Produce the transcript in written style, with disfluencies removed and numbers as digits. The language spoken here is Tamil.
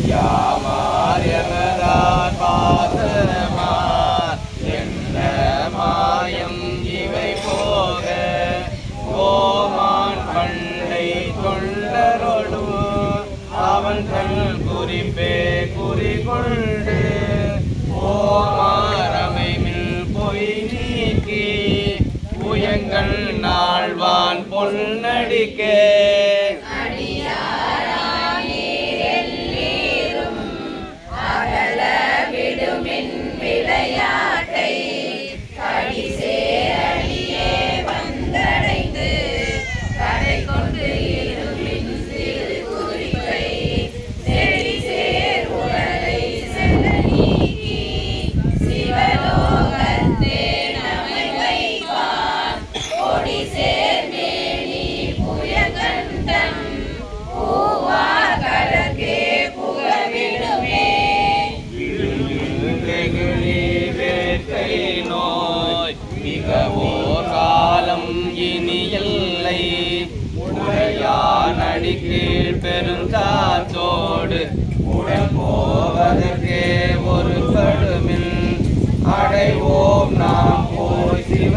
யாமார் எமரார் பாசமார் என்ன மாயம் இவை போக கோமான் பண்டை தொண்டரொடு அவன் தன் குறிப்பே குறிகொண்டு ஓமாரமைமில் பொய் நீக்கி புயங்கள் நாள்வான் பொன்னடிக்கே விளையாட்டை கடிசேரடியே வந்தடைந்து கடை கொண்டு இருமின் சிறு குறிப்பை செடி சேர் உடலை செல்ல நீக்கி சிவலோகத்தே நம்மை வைப்பான் கொடி சேர் மேனி புயகண்டம் பூவார் கடற்கே புகவிடுமே நோய் மிகவோர் காலம் இனி இல்லை உடையானடி கீழ் பெருந்தாத்தோடு உடன் போவதற்கே ஒரு படுமில் அடைவோம் நாம் போய் சிவ